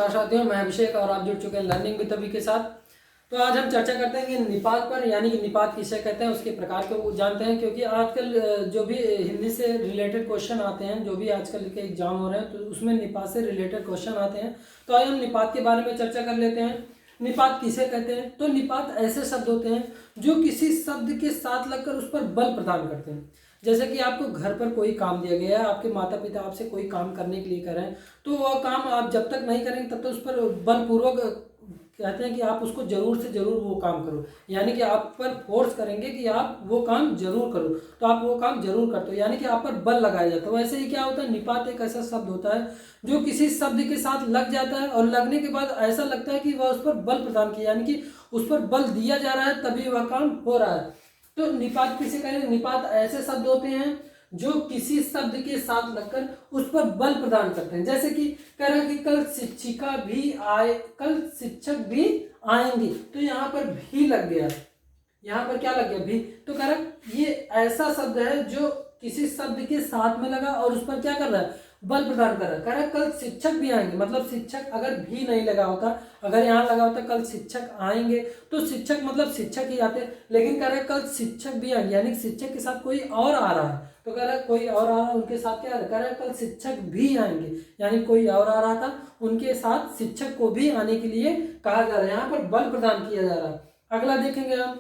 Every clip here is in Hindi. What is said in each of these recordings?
साथियों, मैं अभिषेक और आप जुड़ चुके हैं लर्निंग विद अभी के साथ। तो आज हम चर्चा करते हैं कि निपात पर, यानी कि निपात किसे कहते हैं, उसके प्रकार को जानते हैं। क्योंकि आजकल जो भी हिंदी से रिलेटेड क्वेश्चन आते हैं, जो भी आजकल के एग्जाम हो रहे हैं, तो उसमें निपात से रिलेटेड क्वेश्चन आते हैं। तो आज हम निपात के बारे में चर्चा कर लेते हैं। निपात किसे कहते हैं? तो निपात ऐसे शब्द होते हैं जो किसी शब्द के साथ लगकर उस पर बल प्रदान करते हैं। जैसे कि आपको घर पर कोई काम दिया गया है, आपके माता पिता आपसे कोई काम करने के लिए कर रहे हैं, तो वह काम आप जब तक नहीं करेंगे तब तक उस पर बलपूर्वक कहते हैं कि आप उसको जरूर से जरूर वो काम करो, यानी कि आप पर फोर्स करेंगे कि आप वो काम जरूर करो, तो आप वो काम जरूर करते हो, यानी कि आप पर बल लगाया जाता है। वैसे ही क्या होता है, निपात एक ऐसा शब्द होता है जो किसी शब्द के साथ लग जाता है और लगने के बाद ऐसा लगता है कि वह उस पर बल प्रदान किया, यानी कि उस पर बल दिया जा रहा है तभी वह काम हो रहा है। तो निपात किसे कहें? निपात ऐसे शब्द होते हैं जो किसी शब्द के साथ लगकर उस पर बल प्रदान करते हैं। जैसे कि कह रहा है कि कल शिक्षिका भी आए, कल शिक्षक भी आएंगे, तो यहाँ पर भी लग गया, यहाँ पर क्या लग गया? भी। तो कह रहा ये ऐसा शब्द है जो किसी शब्द के साथ में लगा और उस पर क्या कर रहा है? बल प्रदान कर रहा है। कह रहा है कल शिक्षक भी आएंगे, मतलब शिक्षक अगर भी नहीं लगा होता, अगर यहाँ लगा होता कल शिक्षक आएंगे, तो शिक्षक मतलब शिक्षक ही आते, लेकिन कह रहा है कल शिक्षक भी आएंगे, यानी शिक्षक के साथ कोई और आ रहा है। तो कह रहा है कोई और आ रहा है, उनके साथ क्या कह रहा है? कल शिक्षक भी आएंगे, यानी कोई और आ रहा था, उनके साथ शिक्षक को भी आने के लिए कहा जा रहा है, यहाँ पर बल प्रदान किया जा रहा है। अगला देखेंगे हम,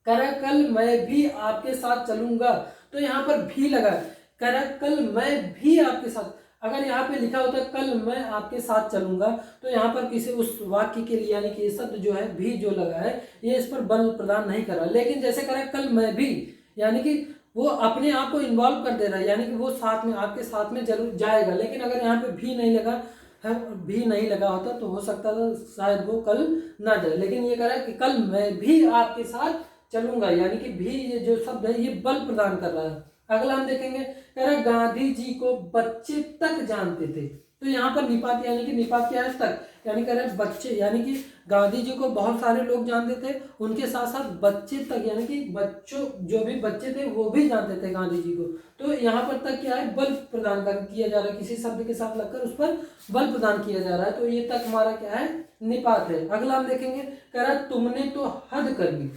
कह रहा है कल मैं भी आपके साथ चलूंगा, तो यहाँ पर भी लगा है। कह रहा है कल मैं भी आपके साथ, अगर यहाँ पे लिखा होता कल मैं आपके साथ चलूंगा, तो यहाँ पर किसी उस वाक्य के लिए, यानी कि ये शब्द जो है भी जो लगा है, ये इस पर बल प्रदान नहीं कर रहा। लेकिन जैसे कह रहा है कल मैं भी, यानी कि वो अपने आप को इन्वॉल्व कर दे रहा है, यानी कि वो साथ में आपके साथ में जरूर जाएगा। लेकिन अगर यहाँ पे भी नहीं लगा है, भी नहीं लगा होता, तो हो सकता था शायद वो कल ना जाए। लेकिन ये कह रहा है कि कल मैं भी आपके साथ चलूंगा, यानी कि भी ये जो शब्द है ये बल प्रदान कर रहा है। अगला हम देखेंगे, कह रहा है गांधी जी को बच्चे तक जानते थे, तो यहाँ पर निपात, यानी कि निपात क्या है? तक, यानी कह रहे हैं बच्चे, यानी कि गांधी जी को बहुत सारे लोग जानते थे, उनके साथ साथ बच्चे तक, यानी कि बच्चों, जो भी बच्चे थे वो भी जानते थे गांधी जी को। तो यहाँ पर तक क्या है? बल प्रदान किया जा रहा है, किसी शब्द के साथ लगकर उस पर बल प्रदान किया जा रहा है। तो ये तक हमारा क्या है? निपात है। अगला हम देखेंगे, कह रहा है तुमने तो हद कर दी,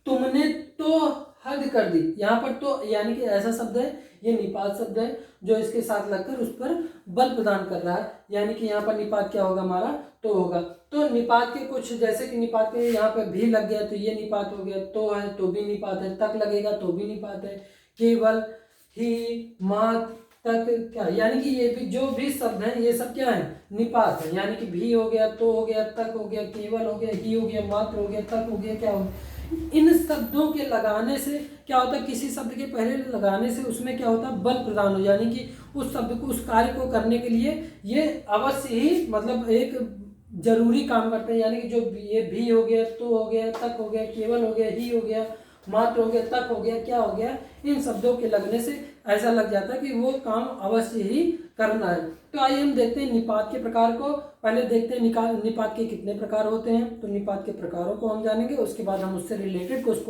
तुमने तो हद कर दी। यहाँ पर तो यानी कि ऐसा शब्द है, ये निपात शब्द है जो इसके साथ लगकर उस पर बल प्रदान कर रहा है, यानी कि यहाँ पर निपात क्या होगा हमारा? तो होगा। तो निपात के कुछ, जैसे कि निपात के यहाँ पे भी लग गया तो ये निपात हो गया, तो है तो भी निपात है, तक लगेगा तो भी निपात है, केवल, ही, मात्र, तक, क्या, यानी कि ये भी जो भी शब्द है ये सब क्या है? निपात है। यानी कि भी हो गया, तो हो गया, तक हो गया, केवल हो गया, ही हो गया, मात्र हो गया, तक हो गया, क्या हो गया। इन शब्दों के लगाने से क्या होता है? किसी शब्द के पहले लगाने से उसमें क्या होता है? बल प्रदान हो, यानी कि उस शब्द को, उस कार्य को करने के लिए ये अवश्य ही, मतलब एक जरूरी काम करते हैं। यानी कि जो ये भी हो गया, तो हो गया, तक हो गया, केवल हो गया, ही हो गया, मात्र हो गया, तक हो गया, क्या हो गया, इन शब्दों के लगने से ऐसा लग जाता है कि वो काम अवश्य ही करना है। तो आइए हम देखते हैं निपात के प्रकार को। पहले देखते हैं निपात के कितने प्रकार होते हैं। तो निपात के प्रकारों को हम जानेंगे, उसके बाद हम उससे रिलेटेड कुछ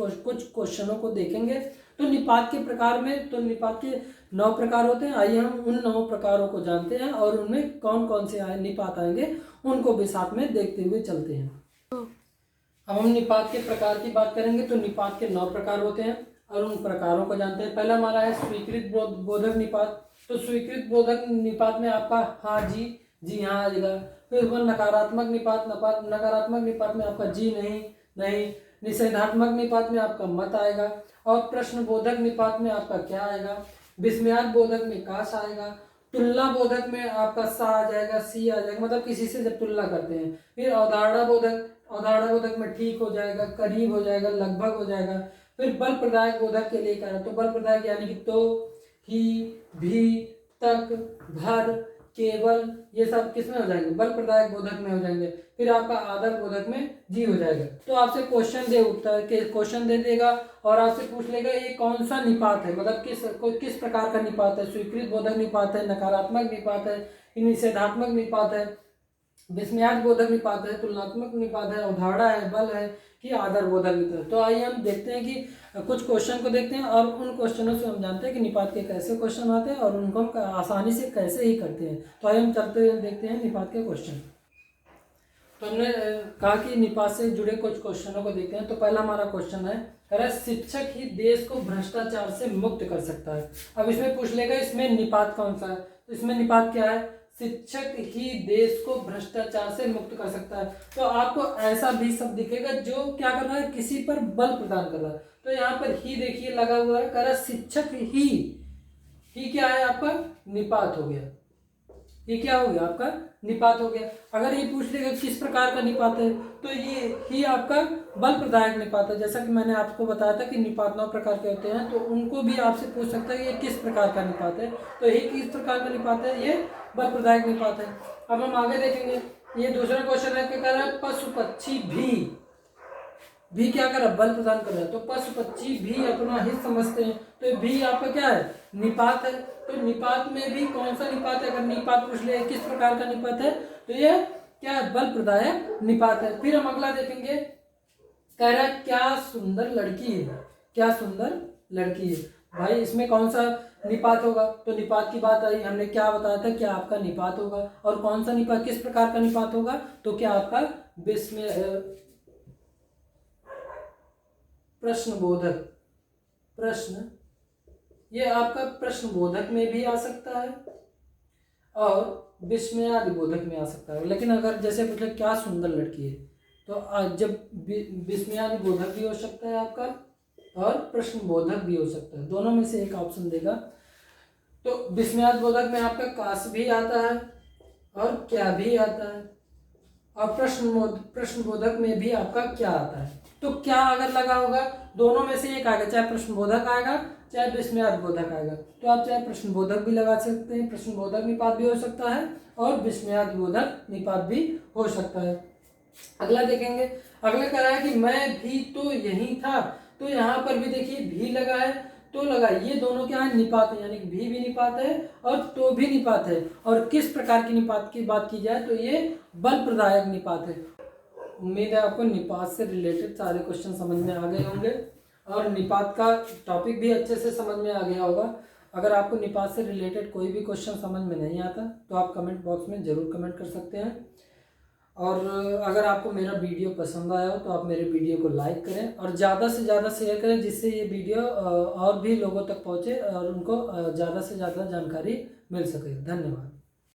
क्वेश्चनों को देखेंगे। तो निपात के प्रकार में, तो निपात के 9 प्रकार होते हैं। आइए हम उन 9 प्रकारों को जानते हैं और उनमें कौन कौन से निपात आएंगे उनको भी साथ में देखते हुए चलते हैं। अब हम निपात के प्रकार की बात करेंगे। तो निपात के 9 प्रकार होते हैं और उन प्रकारों को जानते हैं। पहला हमारा है स्वीकृत बोधक निपात। तो स्वीकृत बोधक निपात में आपका हाँ, जी हाँ आ जाएगा। फिर नकारात्मक निपात, नकारात्मक निपात में आपका जी नहीं, नहीं। निषेधात्मक निपात में आपका मत आएगा। और प्रश्न बोधक निपात में आपका क्या आएगा? विस्मयार्थ बोधक में काश आएगा। तुलना बोधक में आपका सा आ जाएगा, सी आ जाएगा, मतलब किसी से जब तुलना करते हैं। फिर अवधारणा बोधक में ठीक हो जाएगा, करीब हो जाएगा, लगभग हो जाएगा। फिर बल प्रदायक बोधक के लिए कह रहा, तो बल प्रदायक यानी कि तो, ही, भी, तक, भर, केवल, ये सब किसमें हो जाएंगे? बल प्रदायक बोधक में हो जाएंगे। फिर आपका आदर बोधक में जी हो जाएगा। तो आपसे क्वेश्चन दे उठता है, क्वेश्चन दे देगा और आपसे पूछ लेगा ये कौन सा निपात है, मतलब किस प्रकार का निपात है। स्वीकृत बोधक निपात है, नकारात्मक निपात है, निषेधात्मक निपात है, विस्मयार्थ बोधक निपात है, तुलनात्मक निपात है, अवधारणा है, बल है कि आदर बोधक निपात है। तो आइए हम देखते हैं कि कुछ क्वेश्चन को देखते हैं और उन क्वेश्चनों से हम जानते हैं कि निपात के कैसे क्वेश्चन आते हैं और उनको हम आसानी से कैसे ही करते हैं। तो आइए हम चलते देखते हैं निपात के क्वेश्चन। तो हमने कहा कि निपात से जुड़े कुछ क्वेश्चनों को देखते हैं। तो पहला हमारा क्वेश्चन है, कह रहा है शिक्षक ही देश को भ्रष्टाचार से मुक्त कर सकता है। अब इसमें पूछ लेगा इसमें निपात कौन सा है, तो इसमें निपात क्या है, शिक्षक ही देश को भ्रष्टाचार से मुक्त कर सकता है। तो आपको ऐसा भी शब्द दिखेगा जो क्या कर रहा है, किसी पर बल प्रदान कर रहा है। तो यहाँ पर ही देखिए लगा हुआ है, कह रहा है शिक्षक ही क्या है आपका, निपात हो गया। ये क्या हो गया आपका, निपात हो गया। अगर ये पूछ लेगा किस प्रकार का निपात है, तो ये ही आपका बल प्रदायक निपात है। जैसा कि मैंने आपको बताया था कि निपात 9 प्रकार के होते हैं, तो उनको भी आपसे पूछ सकता है कि ये किस प्रकार का निपात है, तो ये किस प्रकार का निपात है, ये बल प्रदायक निपात है। अब हम आगे देखेंगे, ये दूसरा क्वेश्चन है, क्या कह रहा है, पशु पक्षी भी क्या कर रहा है, बल प्रदान कर रहा है। तो पशु पक्षी भी अपना हित समझते हैं, तो भी आपका क्या है, निपात है। तो निपात में भी कौन सा निपात है, अगर निपात पूछ ले किस प्रकार का निपात है, तो ये क्या है, बल प्रदायक निपात है। फिर हम अगला देखेंगे, कह रहा है क्या सुंदर लड़की है, क्या सुंदर लड़की है। भाई इसमें कौन सा निपात होगा, तो निपात की बात आई, हमने क्या बताया था, क्या आपका निपात होगा। और कौन सा निपात, किस प्रकार का निपात होगा, तो क्या आपका प्रश्न, ये आपका प्रश्नबोधक में भी आ सकता है और विस्मयादि बोधक में आ सकता है। लेकिन अगर जैसे पूछे क्या सुंदर लड़की है, तो जब विस्मयादि बोधक भी हो सकता है आपका और प्रश्नबोधक भी हो सकता है, दोनों में से एक ऑप्शन देगा। तो विस्मयादि बोधक में आपका काश भी आता है और क्या भी आता है, और प्रश्नबोधक में भी आपका क्या आता है। तो क्या अगर लगा होगा, दोनों में से एक आएगा, चाहे प्रश्नबोधक आएगा चाहे विस्मयादि बोधक आएगा। तो आप चाहे प्रश्नबोधक भी लगा सकते हैं, प्रश्नबोधक निपात भी हो सकता है और विस्मयादि बोधक निपात भी हो सकता है। अगला देखेंगे, अगला कह रहा है कि मैं भी तो यही था। तो यहाँ पर भी देखिए भी लगा है, तो लगा, ये दोनों क्या है, निपात है, यानी कि भी निपात है और तो भी निपात है। और किस प्रकार की निपात की बात की जाए, तो ये बल प्रदायक निपात है। उम्मीद है आपको निपात से रिलेटेड सारे क्वेश्चन समझ में आ गए होंगे और निपात का टॉपिक भी अच्छे से समझ में आ गया होगा। अगर आपको निपात से रिलेटेड कोई भी क्वेश्चन समझ में नहीं आता तो आप कमेंट बॉक्स में ज़रूर कमेंट कर सकते हैं। और अगर आपको मेरा वीडियो पसंद आया हो तो आप मेरे वीडियो को लाइक करें और ज़्यादा से ज़्यादा शेयर करें, जिससे ये वीडियो और भी लोगों तक पहुँचे और उनको ज़्यादा से ज़्यादा जानकारी मिल सके। धन्यवाद।